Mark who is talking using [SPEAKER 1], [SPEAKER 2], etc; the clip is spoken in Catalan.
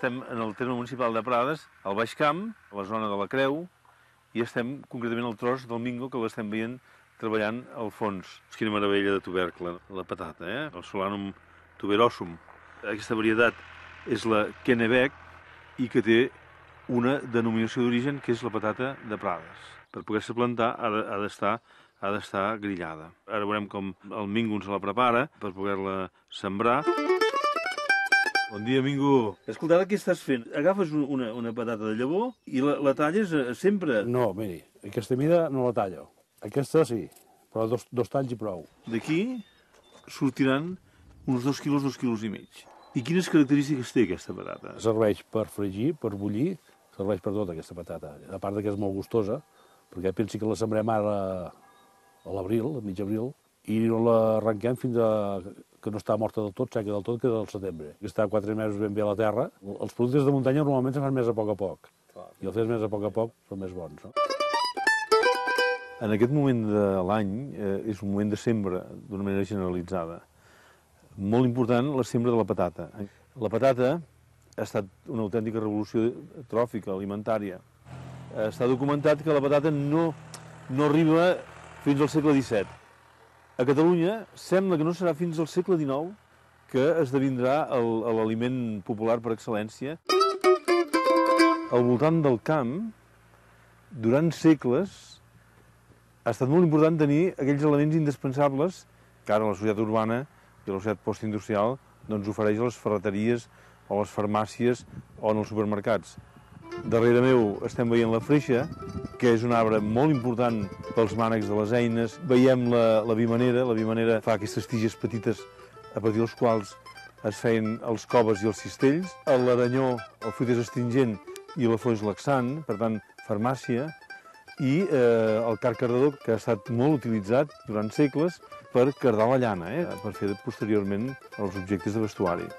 [SPEAKER 1] estem en el terme municipal de Prades, al Baix Camp, a la zona de la Creu, i estem concretament al tros del Mingo, que l'estem veient treballant al fons. Quina meravella de tubercle, la patata, el Solanum tuberosum. Aquesta varietat és la Kennebec i que té una denominació d'origen que és la patata de Prades. Per poder-se plantar ha d'estar grillada. Ara veurem com el Mingo ens la prepara per poder-la sembrar. Bon dia, Mingo. Escolta, ara què estàs fent? Agafes una patata de llavor i la talles sempre?
[SPEAKER 2] No, miri, aquesta mida no la tallo. Aquesta sí, però dos talls i prou.
[SPEAKER 1] D'aquí sortiran uns 2 quilos, 2 quilos i mig. I quines característiques té aquesta patata?
[SPEAKER 2] Serveix per fregir, per bullir, serveix per tot aquesta patata. A part que és molt gustosa, perquè pensi que la sembrem ara a l'abril, a mig abril, i no l'arrenquem fins que no està morta del tot, seca del tot, que és al setembre. Que està 4 mesos ben bé a la terra. Els productes de muntanya normalment se fan més a poc, i els fes més a poc són més bons. No?
[SPEAKER 1] En aquest moment de l'any és un moment de sembra d'una manera generalitzada. Molt important la sembra de la patata. La patata ha estat una autèntica revolució tròfica, alimentària. Està documentat que la patata no arriba fins al segle XVII. A Catalunya sembla que no serà fins al segle XIX que esdevindrà l'aliment popular per excel·lència. Al voltant del camp, durant segles, ha estat molt important tenir aquells elements indispensables que ara la societat urbana i la societat postindustrial doncs ofereix a les ferreteries o a les farmàcies o en els supermercats. Darrere meu estem veient la freixa, que és un arbre molt important pels mànecs de les eines. Veiem la bimanera. La bimanera fa aquestes tiges petites a partir dels quals es feien els coves i els cistells. L'aranyó, el fruit és astringent i la flor és laxant, per tant, farmàcia. I el carn cardador, que ha estat molt utilitzat durant segles per cardar la llana, per fer posteriorment els objectes de vestuari.